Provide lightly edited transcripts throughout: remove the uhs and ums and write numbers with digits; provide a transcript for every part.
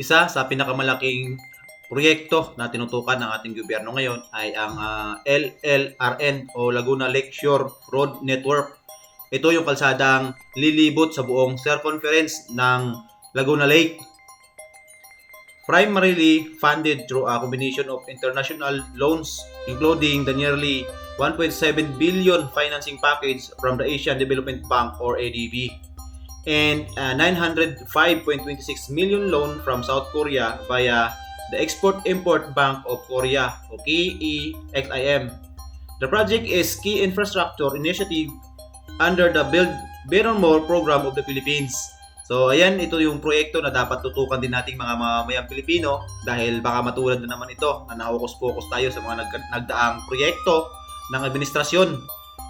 Isa sa pinakamalaking proyekto na tinutukan ng ating gobyerno ngayon ay ang LLRN o Laguna Lakeshore Road Network. Ito yung kalsadang lilibot sa buong circumference ng Laguna Lake. Primarily funded through a combination of international loans, including the nearly 1.7 billion financing package from the Asian Development Bank or ADB, and a 905.26 million loan from South Korea via the Export-Import Bank of Korea o KEXIM. The project is key infrastructure initiative under the Build Better More program of the Philippines. So ayan, ito yung proyekto na dapat tutukan din nating mga mamamayang Pilipino dahil baka matulad na naman ito na nahokus-pokus tayo sa mga nagdaang proyekto ng administrasyon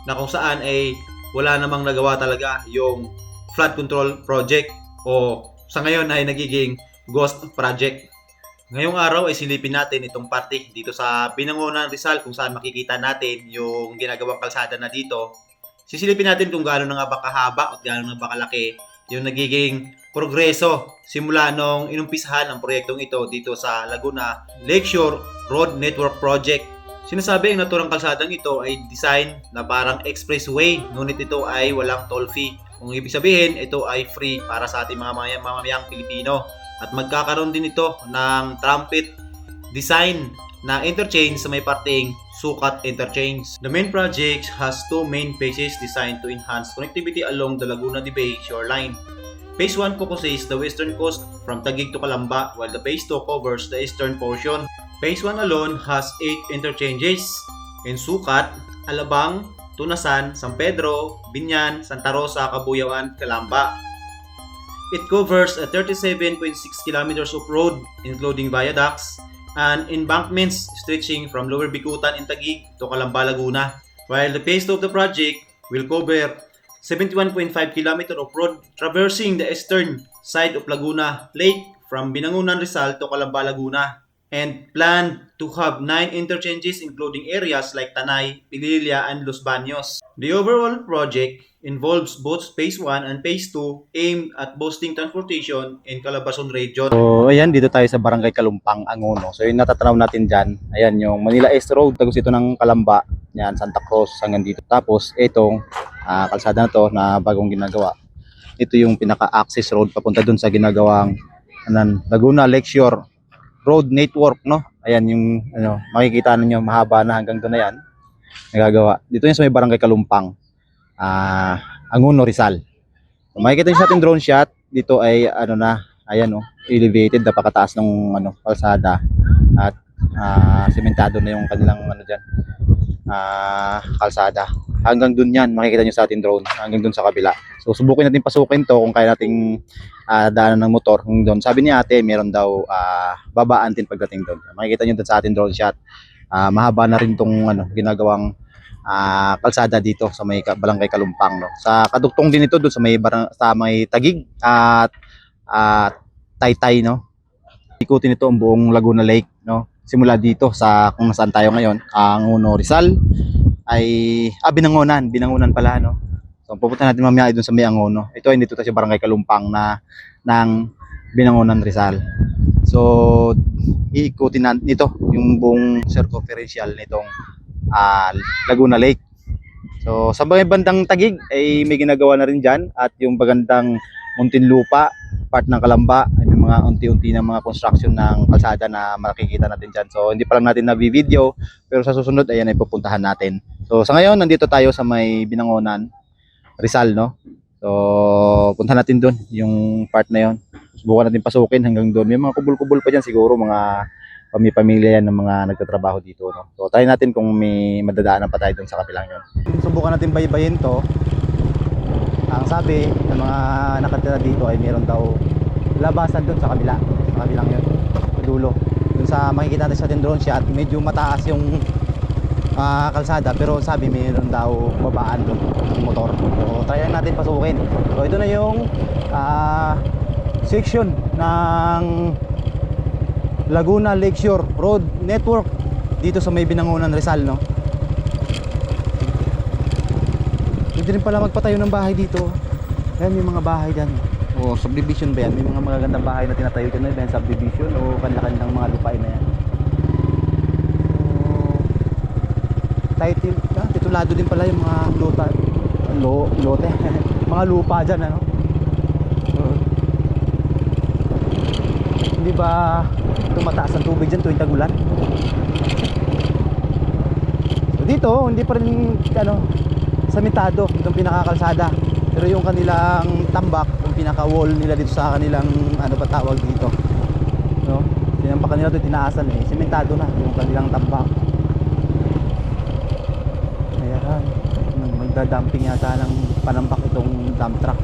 na kung saan ay wala namang nagawa talaga yung flood control project o sa ngayon ay nagiging ghost project. Ngayong araw ay silipin natin itong parte dito sa Binangonan, Rizal kung saan makikita natin yung ginagawang kalsada na dito. Sisilipin natin kung gaano na nga ba kahaba at gaano na ba kalaki yung nagiging progreso simula nung inumpisahan ang proyektong ito dito sa Laguna Lakeshore Road Network Project. Sinasabi ang naturang kalsadang ito ay design na parang expressway, ngunit ito ay walang toll fee. Kung ibig sabihin, ito ay free para sa ating mga mamamayang Pilipino. At magkakaroon din ito ng trumpet design na interchange sa may parteng Sukat Interchange. The main project has two main phases designed to enhance connectivity along the Laguna de Bay shoreline. Phase 1 focuses the western coast from Taguig to Calamba, while the Phase 2 covers the eastern portion. Phase 1 alone has 8 interchanges in Sukat, Alabang, Tunasan, San Pedro, Binyan, Santa Rosa, Cabuyao, Calamba. It covers a 37.6 kilometers of road, including viaducts and embankments stretching from Lower Bicutan in Taguig to Calamba, Laguna. While the phase 2 of the project will cover 71.5 km of road traversing the eastern side of Laguna Lake from Binangonan, Rizal to Calamba, Laguna, and planned to have 9 interchanges including areas like Tanay, Pililla, and Los Baños. The overall project involves both Phase 1 and Phase 2 aimed at boosting transportation in Calabarzon region. So, ayan, dito tayo sa Barangay Kalumpang, Angono. So, yung natatanaw natin dyan, ayan, yung Manila East Road, tagos ito ng Calamba, yan, Santa Cruz, hanggang dito. Tapos, itong kalsada na to na bagong ginagawa. Ito yung pinaka-access road papunta dun sa ginagawang Laguna Lakeshore Road Network, no? Ayan yung makikita niyo mahaba na hanggang doon na yan. Nagagawa. Dito yan sa may Barangay Kalumpang. Angono, Rizal. So, makikita niyo sa ating drone shot, dito ay ayan elevated, napakataas ng kalsada at sementado na yung kanilang diyan. Kalsada. Hanggang doon yan, makikita niyo sa ating drone, hanggang doon sa kabila. So subukin natin pasukin to kung kaya nating daanan ng motor hanggang doon. Sabi ni ate, meron daw babaan din pagdating doon. Makikita niyo doon sa ating drone shot. Mahaba na rin tong ginagawang kalsada dito sa may Barangay Kalumpang, no. Sa kadugtong din ito doon sa may Taguig at Taytay, no. Ikutin ito ang buong Laguna Lake, no. Simula dito sa kung nasaan tayo ngayon, Angono, Rizal ay Binangonan pala, no. So pupunta natin mamaya doon sa may Angono. Ito ay dito tayo sa Barangay Kalumpang ng Binangonan, Rizal. So iikutin natin ito yung buong circumferential nitong Laguna Lake. So sa bandang Taguig ay may ginagawa na rin dyan, at yung bagandang Muntinlupa, part ng Calamba, ay may mga unti-unti na mga construction ng kalsada na makikita natin dyan. So hindi pa lang natin na-video, pero sa susunod ayan ay pupuntahan natin. So sa ngayon nandito tayo sa may Binangonan, Rizal, no. So punta natin doon yung part na yon. Subukan natin pasukin hanggang doon. May mga kubul-kubul pa dyan, siguro mga pamilya yan ng mga nagtatrabaho dito, no. So try natin kung may madadaanan pa tayo doon sa kabilang yon. Subukan natin baybayin to. Ang sabi ng mga nakatira dito ay meron daw labasan doon sa kabilang yun, sa dulo. Doon sa makikita natin sa ating drone shot, medyo mataas yung kalsada, pero sabi meron daw babaan doon ng motor. So try natin pasukin. So ito na yung section ng Laguna Lakeshore Road Network dito sa may Binangonan, Rizal, no. Pwede rin pala magpatayo ng bahay dito. Ayan, may mga bahay dyan. O subdivision ba yan? May mga magagandang bahay na tinatayo dyan na yan, subdivision o kanya-kanyang mga lupain na yan. Title, titulado din pala yung mga lote mga lupa dyan, ano. Hindi ba tumataas ang tubig dyan tuwing tagulan? So dito hindi pa rin samitado itong pinakakalsada, pero yung kanilang tambak, yung pinaka wall nila dito sa kanilang patawag dito, no? Sinampak kanila doon, tinaasan sementado na yung kanilang tambak. Ayan, magdadumping yata ng panambak itong dump truck.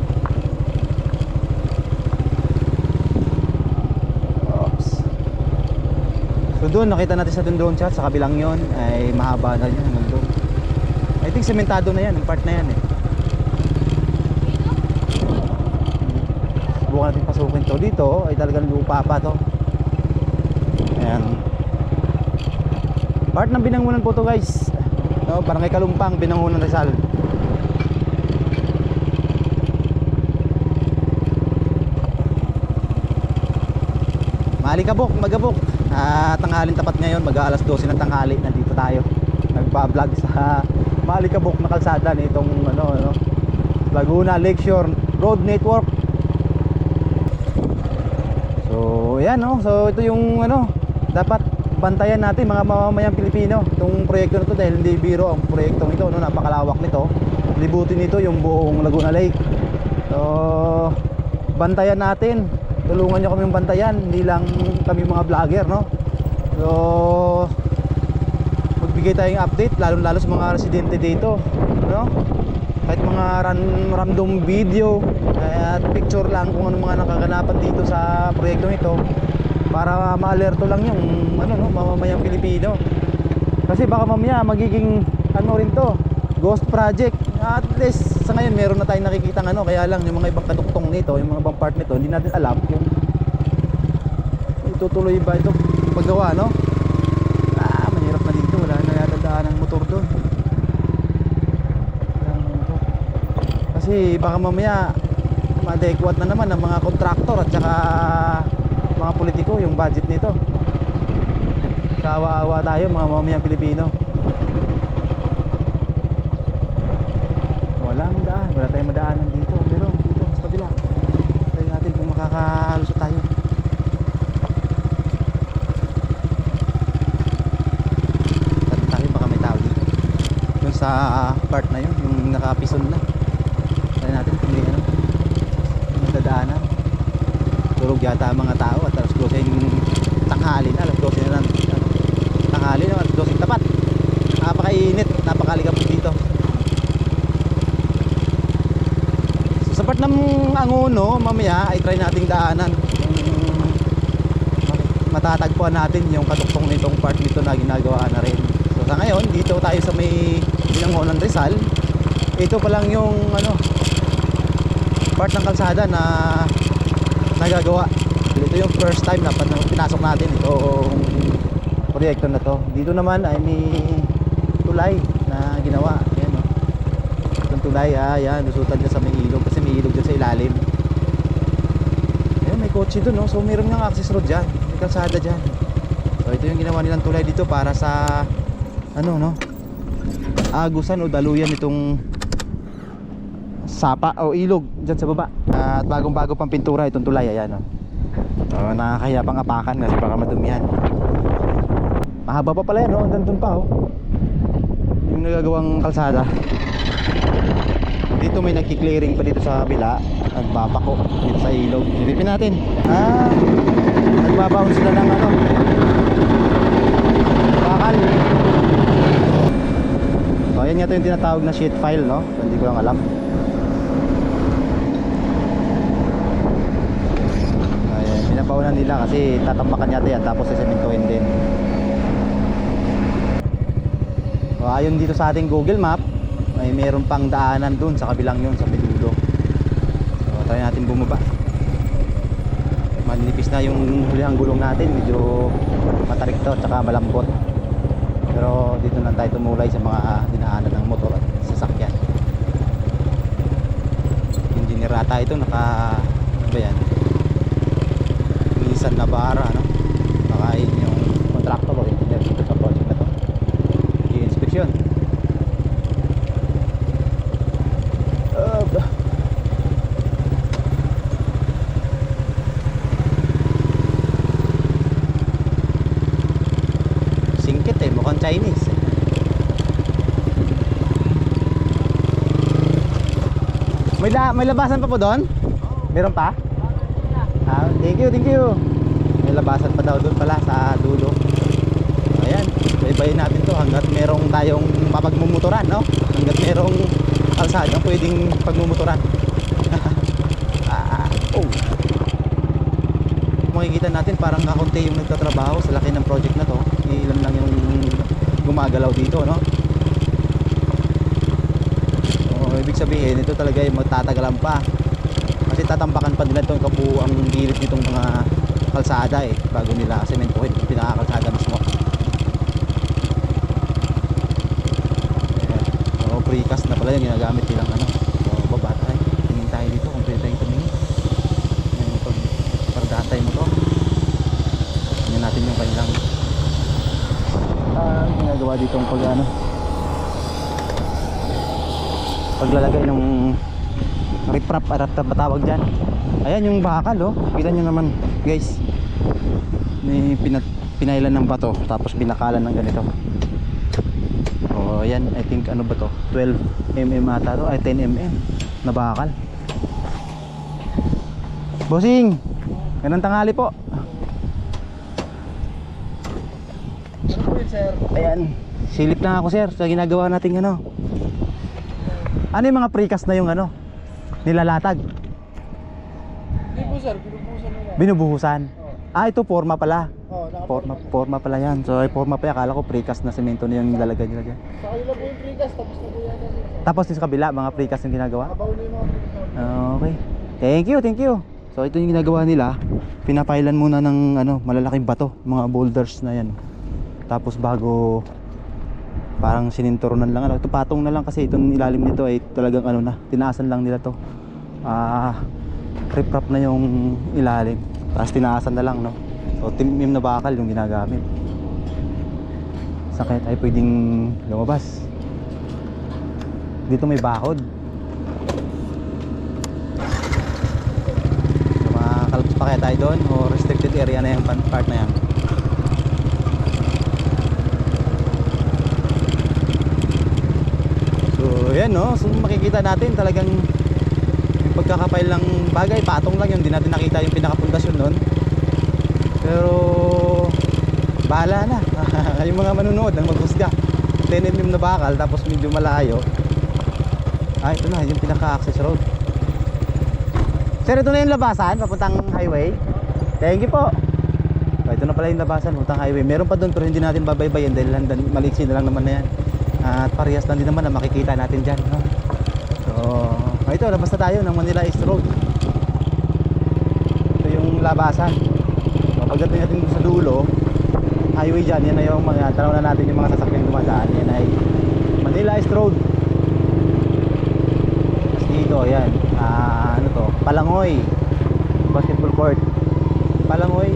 Oops. So doon nakita natin sa drone shot, sa kabilang yon ay mahaba na yun hanggang doon. I think sementado na yan, yung part na yan Subukan natin pasukin to. Dito ay talagang lupa pa to. Ayan, part ng Binangonan po to, guys, no? Barangay Kalumpang, Binangonan, Rizal. Malikabok, magabok. Tanghalin tapat ngayon, mag-aalas 12 ng tanghali. Nandito tayo nagpa-vlog sa Malikabok na kalsada nitong Laguna Lakeshore Road Network. So ayan, so ito yung dapat bantayan natin mga mamamayang Pilipino, itong proyekto na to, dahil hindi biro ang proyektong ito, napakalawak nito. Libutin nito yung buong Laguna Lake. So bantayan natin, tulungan nyo kami bantayan, hindi lang kami mga vlogger, no? So magbigay tayong update, lalo sa mga residente dito, no? Kahit mga random video at picture lang kung ano mga nakaganapan dito sa proyektong ito, para ma-alerto lang yung mamamayang Pilipino. Kasi baka mamaya magiging rin to, ghost project. At least sa ngayon meron na tayong nakikita kaya lang yung mga ibang kaduktong nito, yung mga ibang part nito, hindi natin alam kung itutuloy ba ito paggawa, no? Mahirap na dito, wala na yata daan ng motor doon. Kasi baka mamaya ma-adequate na naman ng mga kontraktor at saka mga politiko yung budget nito. Kawawa tayo mga mamamayang Pilipino. Wala tayong madaanan dito, pero dito sa kabila tayo natin kung makakalusot tayo. Tayo baka may tao dito dun sa part na yun, yung nakapison na. Tayo natin kung may madadaanan. Tulog yata mga tao at alas 12 yung tanghali na, alas 12 na tanghali na, alas 12 tapat. Napakainit, napakaligap dito. So, sa part ng Angono, mamaya ay try nating daanan. Matatagpuan natin yung kaduktong nitong part nito na ginagawa na rin. So sa ngayon, dito tayo sa may Binangonan, Rizal. Ito pa lang yung part ng kalsada na nagagawa. Ito yung first time na pinasok natin itong proyekto na to. Dito naman ay may tulay na ginawa. Ayan, itong tulay, ayan, lusutan dyan sa may ilog, kasi may ilog dyan sa ilalim. Ayan, may kotse dun, so meron ng access road dyan, may kalsada dyan. So ito yung ginawa nilang tulay dito para sa agusan o daluyan itong sapa o ilog dyan sa baba. At bagong-bago pang pintura itong tulay, ayan, nakakaya pang apakan kasi baka madumihan. Mahaba pa pala yan, hanggang dun pa, yung nagagawang kalsada. Dito may nagki-clearing pa dito sa kabila, nagbabako dito sa ilog. Ilipin natin. Nagbabaon sila ng bakal. So ayan nga ito yung tinatawag na sheet file, no? So, hindi ko lang alam. Ayan, pinapaunan nila kasi tatambakan yata yan, tapos sesementohin din. So ayon dito sa ating Google Map, may meron pang daanan dun sa kabilang yun, sa Medulo. So try natin bumaba. Manipis na yung hulihang gulong natin, medyo matarik to at saka malambot. Pero dito lang tayo tumulay sa mga dinaanan ng motor at sasakyan. Engineer ata ito, naka Isan Navarra, no? Baka yun yung contractor o engineer dito sa project na to. I-inspection. Singkit eh, mukhang Chinese. May labasan pa po doon? Meron pa? Thank you, thank you. May labasan pa daw doon pala sa dulo. Ayan, ibayin natin to hanggat merong tayong papagmumuturan, no? Hanggat merong kalsada pwedeng pagmumuturan. Oh. Makikita natin parang kakunti yung nagtatrabaho sa laki ng project na to. Ilan lang yung gumagalaw dito, no? Ibig sabihin ito talaga yung magtatagalan pa kasi tatambakan pa nila itong kabuuang gilid nitong mga kalsada bago nila sementuhin yung pinakakalsada mismo. Ayan. So precast na pala yung ginagamit nilang ano. So baba tayo, tingin tayo dito kung pwede tayong tumingin pagdahatay mo to. Tingnan natin yung kanilang ginagawa ditong paglalagay ng riprap patawag dyan. Ayan yung bakal, oh. Kita nyo naman guys, may pinailan ng bato tapos binakalan ng ganito. Oh ayan, I think ano ba to, 12mm ata to, ay 10mm na bakal. Bossing, ganang tanghali po. Ano po yun, sir? Ayan, silip lang ako sir sa ginagawa nating ano. Ano yung mga precast na yung ano nilalatag? Hindi po, sir. Binubuhusan nila. Binubuhusan? Oh. Ito forma pala. Oh, Forma pala yan. So ay forma pa yan. Akala ko precast na semento na yung nilalagay nila dyan. Sa kanila po yung precast, tapos na po yan. Tapos din sa kabila, mga precast yung ginagawa? Abaw na yung mga precast. Okay. Thank you. So ito yung ginagawa nila. Pinapailan muna ng ano, malalaking bato, mga boulders na yan. Tapos bago parang sininturunan lang ano, ito patong na lang kasi itong ilalim nito ay talagang ano na, tinaasan lang nila to. Riprap na yung ilalim. Tapos tinaasan na lang, no. So timim na bakal yung ginagamit. Sakit ay pwedeng lumabas. Dito may bakod. So, makakalabas pa kaya tayo doon o restricted area na yung part na yan? Ayan, no? So makikita natin talagang yung pagkakapail ng bagay, patong lang yun, hindi natin nakita yung pinakapundasyon nun. Pero bahala na. Yung mga manunood ang maghusga. 10mm na bakal tapos medyo malayo. Ito na yung pinaka-access road. Sir, ito na yung labasan papuntang highway. Thank you po. Ito na pala yung labasan papuntang highway. Meron pa doon pero hindi natin babaybayin dahil maliksi na lang naman na yan. At parehas lang din naman na makikita natin dyan, no? So ito, labas na tayo ng Manila East Road. Ito yung labasan. So, pagdating natin sa dulo highway dyan, yan na yung mga tanaw na natin yung mga sasakyan dumadaan. Yan ay Manila East Road. Tapos dito, yan ano to, Palangoy Basketball Court. Palangoy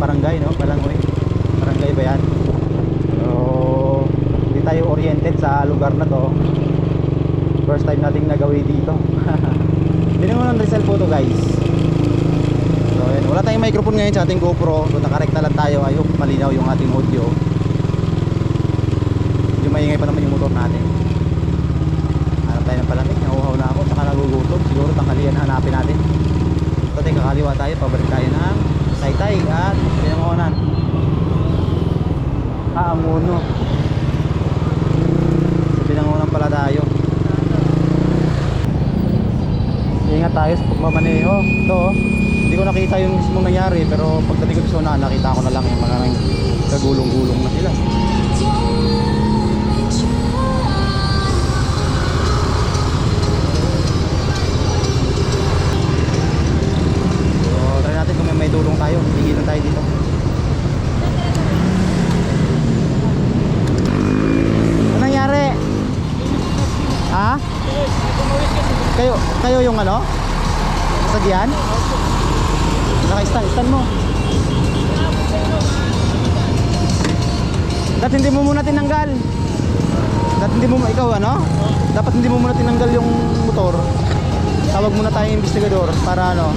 Barangay, no? Palangoy Barangay ba yan? So tayo oriented sa lugar na to. First time nating nagawi dito. Binangon ng Rizal po to guys. So yun, wala tayong microphone ngayon sa ating GoPro. So nakarekta lang tayo. I hope malinaw yung ating audio. Yung maingay pa naman yung motor natin. Hanap tayo ng palamig. Nauhaw na ako. Saka nagugutom. Siguro tanghalian hanapin natin. Ito tayo kakaliwa tayo. Pabalik tayo ng Taytay at Binangonan. Amuno. Binangonan pala tayo. Ingat tayo sa pagmamaneho. Ito, hindi ko nakita yung mismong nangyari, pero pagdating ko sa una, nakita ko na lang yung mga kagulong-gulong na sila. So, try natin kung may tulong tayo. Higilan tayo dito. Ano nangyari? Ha? Kayo yung ano? Nasagyan? Naka-stand mo. Dapat hindi mo muna tinanggal. Dapat hindi mo, ikaw ano? Dapat hindi mo muna tinanggal yung motor. Tawag muna tayong investigador para ano.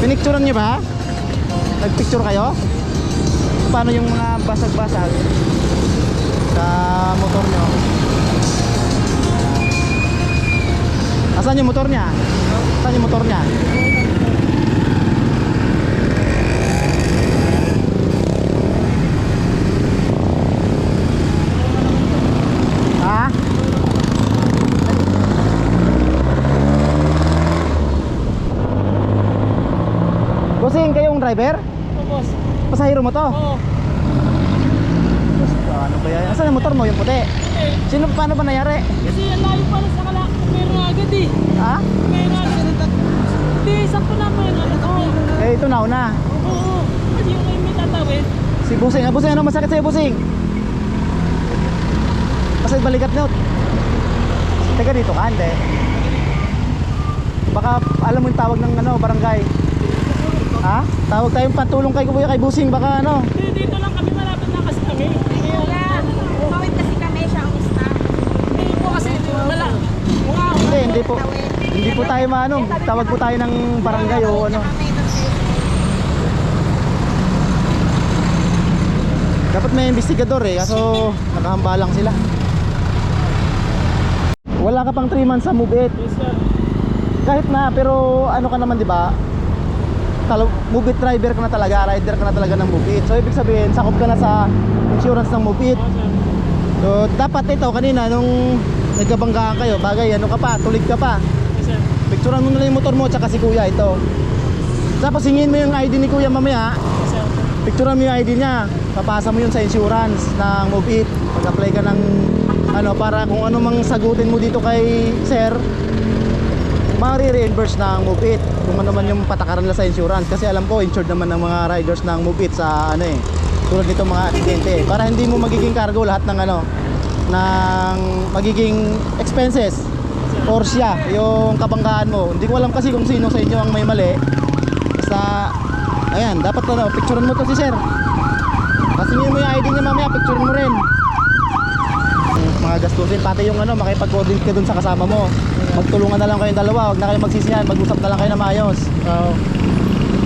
Pinicturean niyo ba? Nagpicture kayo? Paano yung mga basag-basag sa motor niyo? Asan yung motor niya? Asan yung motor niya? Ha? Bossing, kayong driver? Boss. Pasahero mo to? Oo. Ano ba yan? Asan yung motor mo? Yung puti? Sino, paano ba nangyari? Kasi ang layo pala sa kalak. Meron agad eh. Ha? Meron agad. Hindi, sakto na po yun. Eh, ito na una. Oo. Kasi yung may tatawid. Si Busing. Busing, ano masakit sa'yo, Busing? Masakit balikat nyo. Teka dito ka, hindi. Baka alam mo yung tawag ng ano, barangay. Ha? Tawag tayong patulong kay Kuya kay Busing, baka ano. Hindi, dito lang kami. Malapit na kasi kami. Umawit kasi kami siya, umusta. Hindi po kasi wala. Wow. Hindi po. Hindi po tayo maano. Tawag po tayo ng barangay o ano. Dapat may investigador eh, kaso nakahambalang sila. Wala ka pang 3 months sa Move It. Yes, sir. Kahit na, pero ano ka naman, di ba? Move It driver ka na talaga, rider ka na talaga ng Move It. So ibig sabihin, sakop ka na sa insurance ng Move It. Oo, sir. So dapat ito kanina nung nagkabanggaan kayo, bagay ano ka pa, tulig ka pa. Yes, sir. Picturean mo na yung motor mo tsaka si Kuya ito. Tapos hingin mo yung ID ni Kuya mamaya. Yes, sir. Picturean mo yung ID niya. Papasa mo yun sa insurance ng Move It. Pag-apply ka ng ano para kung ano mang sagutin mo dito kay Sir, mari-reimburse ng Move It. Kung ano man yung patakaran nila sa insurance kasi alam ko insured naman ng mga riders ng Move It sa ano eh. Tulad nito mga aksidente. Para hindi mo magiging cargo lahat ng ano ng magiging expenses or siya yung kabanggaan mo. Hindi ko alam kasi kung sino sa inyo ang may mali. Basta ayan, dapat ano, picturean mo to si Sir. Kasingin mo yung ID niya mamaya, picturean mo rin. Mga gastusin, pati yung ano, makipag-coordinate ka dun sa kasama mo. Magtulungan na lang kayong dalawa, huwag na kayong magsisiyan, mag-usap na lang kayo na maayos. Oo.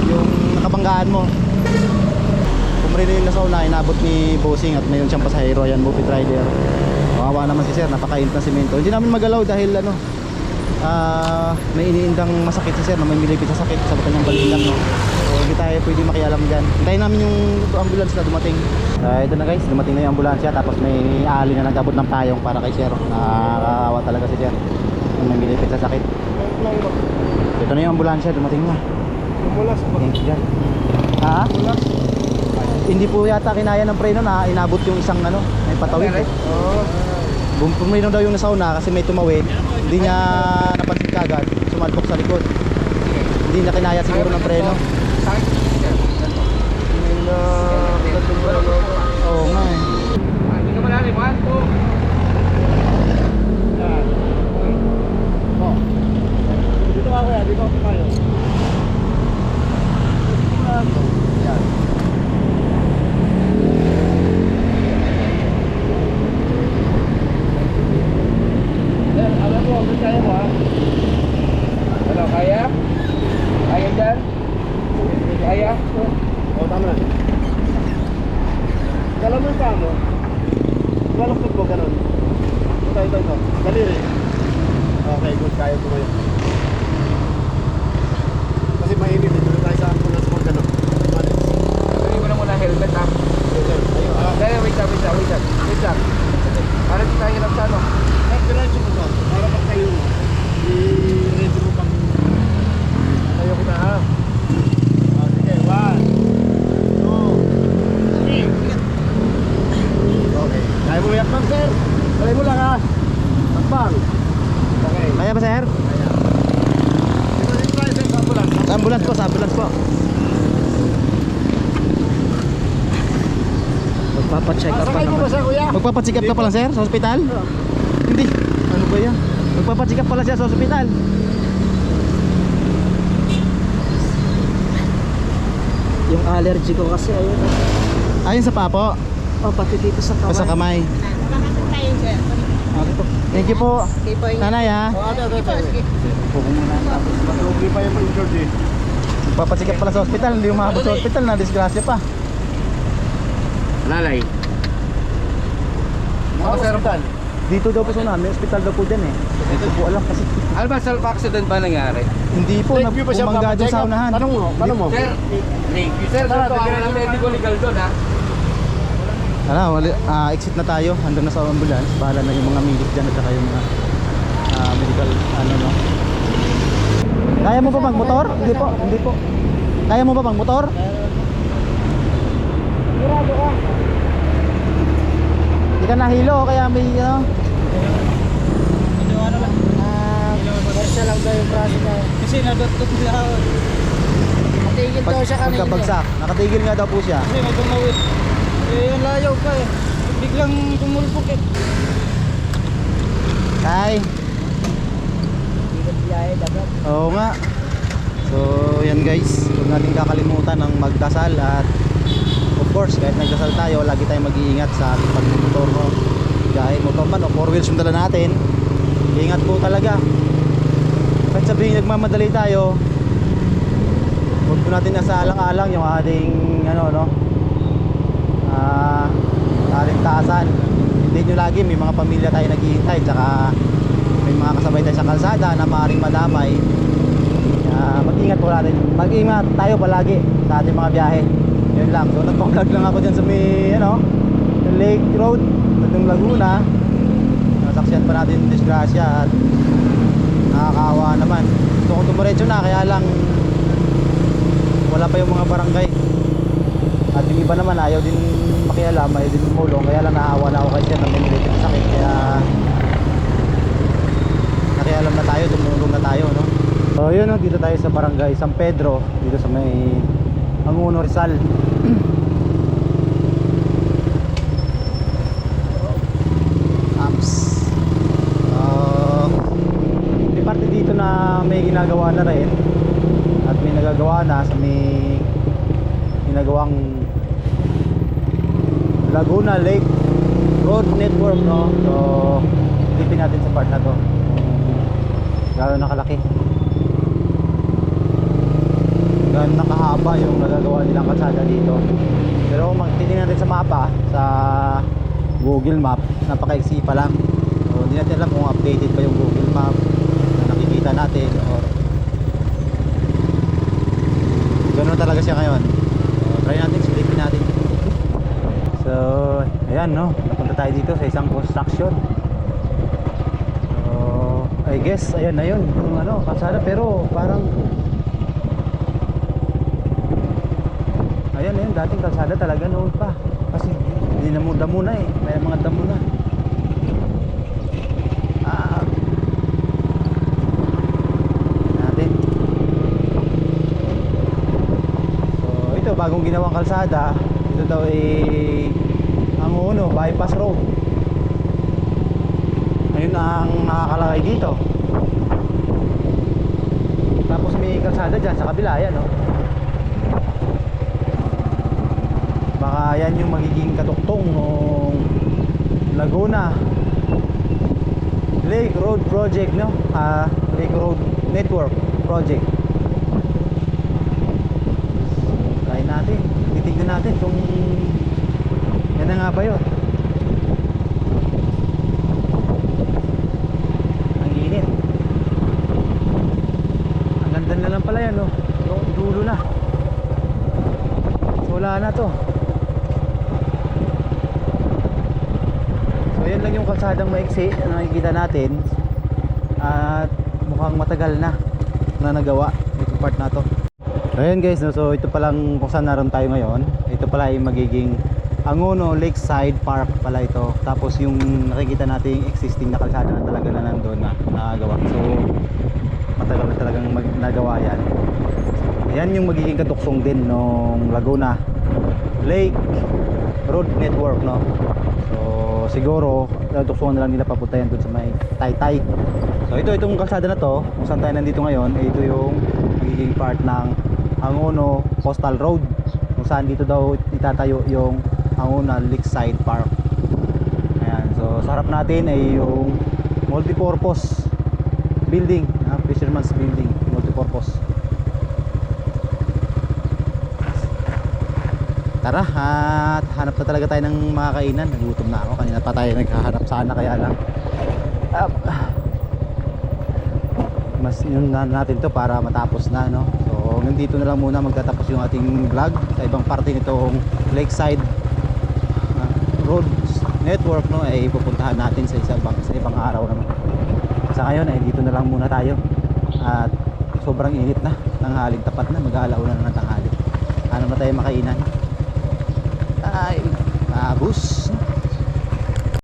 Yung nakabanggaan mo. Kumrino yung nasa una, inabot ni Bossing at mayroon siyang pasahero, ayan, Move It rider. Kawawa naman si Sir, napakainit ng simento. Hindi namin magalaw dahil ano, may iniindang masakit si Sir na may milipit sa sakit sa kanyang balikat, no? So hindi tayo pwede makialam dyan. Hintayin namin yung ambulance na dumating. Ito na guys, dumating na yung ambulansya. Tapos may ali na nagabot ng payong para kay Sir. Nakakawa talaga si Sir yung may milipit sa sakit. Ito na yung ambulansya, dumating na. Umulas ba? Thank you dyan. Ha? Hindi po yata kinaya ng preno na inabot yung isang ano, may patawid eh. Oo. Pumreno daw yung nasa una kasi may tumawid. Hindi niya napansin kagad, sumalpok sa likod. Hindi niya kinaya siguro ng preno. Oo nga eh. Hindi ka malalim, 1, 2. Yan. Oh. Dito ka kuya, dito ako tayo. Yan. Yan, alam mo, kaya mo ha? Ano, kaya? Kaya dyan? Kaya? Oo, tama na. Dala mo yung kamo. Waloktot mo ganun. Ito. Daliri. Okay, good. Kaya ko ngayon. Kasi mainit. Dito tayo sa ambulance mo ganun. Hindi ko na muna helmet ha. Kaya, wait lang. Para di tayo hirap sa ano. Diretso mo to. Para pag tayo mo. I-ready mo pang tayo kita ha. Sige, 1 2 3. Okay. Kaya mo yakbang sir. Kaya mo lang ha. Takbang. Okay. Kaya ba sir? Kaya. Dito tayo sa ambulance. Sa ambulance po. Magpapacheck up pa Sakay mo ba naman. siya kuya? Magpapacheck up ka pala sir sa ospital? Hindi. Ano ba yan? Magpapacheck up pala siya sa ospital. Yung allergy ko kasi ayun. Ayun sa papo, Oh, pati dito sa kamay. sa kamay. Makakasal tayo, sir. Okay po. Thank you po. Okay po. Nanay ha. Papasikap pala sa ospital, hindi umabot sa ospital, na disgrasya pa. Lalay. Ano sir? Dito daw po sa namin, ospital daw po dyan eh. Hindi ko po alam kasi. Ano ba, self-accident ba nangyari? Hindi po, bumangga doon sa unahan. Tanong mo. Sir, thank you sir. Sir, ito ang medical legal doon ha. Exit na tayo. Andun na sa ambulance. Bahala na yung mga medic dyan at saka yung mga medical ano no. Kaya mo ba magmotor? Hindi po, hindi po. Kaya mo ba magmotor? Sigurado ka. Hindi ka nahilo kaya may ano. Versa lang daw yung braso niya. Kasi nadotot niya. Natigil daw siya kanina. Pagkabagsak. Nakatigil nga daw po siya. Kasi may tumawid. Eh, layaw ka eh. Biglang tumulpok eh. Kay. Oo nga. So, yan guys. Huwag natin kakalimutan ng magdasal at of course, kahit nagdasal tayo, lagi tayong mag-iingat sa ating pagmumotor. No? Kahit motor man o 4 wheels yung dala natin, ingat po talaga. Kahit sabihin nagmamadali tayo, huwag po natin nasa alang-alang yung ating ano no, kaligtasan. Hindi nyo lagi, may mga pamilya tayo naghihintay, tsaka may mga kasabay tayo sa kalsada na maaaring madamay. Mag-ingat po natin, mag-ingat tayo palagi sa ating mga biyahe. Yun lang, so nagpa-vlog lang ako dyan sa may ano, Lake Road ng Laguna. Nasaksiyan pa natin yung disgrasya at nakakaawa naman. So kung tumuretso na, kaya lang wala pa yung mga barangay. At yung iba naman ayaw din makialam, ayaw din tumulong. Kaya lang naawa na ako kasi na may related sakit. Kaya nakialam na tayo, tumulong na tayo, no? So yun, no, dito tayo sa barangay San Pedro, dito sa may Anguno, Rizal. Apps. May parte dito na may ginagawa na rin at may nagagawa na sa may ginagawang Laguna Lake Road Network, no? So tipin natin sa part na to gano'n nakalaki, gano'n nakahaba yung nagagawa nilang kalsada dito. Pero kung magtitingnan natin sa mapa, sa Google Map, napakaiksi pa lang. So hindi natin alam kung updated pa yung Google Map na nakikita natin or gano'n talaga siya ngayon. So try natin, silipin natin. So ayan, no, napunta tayo dito sa isang construction. I guess ayan na yun yung ano, kalsada, pero parang ayan na yun, dating kalsada talaga noon pa kasi hindi na mo damo na eh, may mga damo na. Natin. So ito bagong ginawang kalsada, ito daw ay ang uno, bypass road. Ayun ang nakakalagay dito. Tapos may kalsada dyan sa kabila, yan, no? Baka yan yung magiging katuktong ng Laguna Lake Road Project, no? Lake Road Network Project. Try natin, titignan natin kung yan na nga ba yun. Na lang pala yan, no? Dulo na. So wala na to. So yan lang yung kalsadang maiksi na nakikita natin. At mukhang matagal na nagawa itong part na to. So ayan guys, no? So ito palang kung saan naroon tayo ngayon. Ito pala ay magiging Anguno Lakeside Park pala ito. Tapos yung nakikita natin existing na kalsada na talaga na nandun na nakagawa. So matagal na talagang nagawa yan. Yan yung magiging katuksong din ng Laguna Lake Road Network, no? So siguro tutuksungan na lang nila papunta yan dun sa may Taytay. So itong kalsada na to kung saan tayo nandito ngayon, ito yung magiging part ng Anguno Coastal Road. saan dito daw itatayo yung Anguna Lakeside Park. Ayan, so sa harap natin ay yung multipurpose building, fisherman's building, multipurpose. Tara, at hanap na talaga tayo ng mga kainan. Nagutom na ako, kanina pa tayo naghahanap sana, kaya lang mas yun na natin to para matapos na, no? So hanggang dito na lang muna magtatapos yung ating vlog sa ibang parte nitong Lakeside Roads Network, no? Ay pupuntahan natin sa ibang araw naman. Sa ngayon ay dito na lang muna tayo, at sobrang init na, tanghaling tapat na, mag-aalauna na ng tanghali. Ano na tayo makainan? Ay, abus.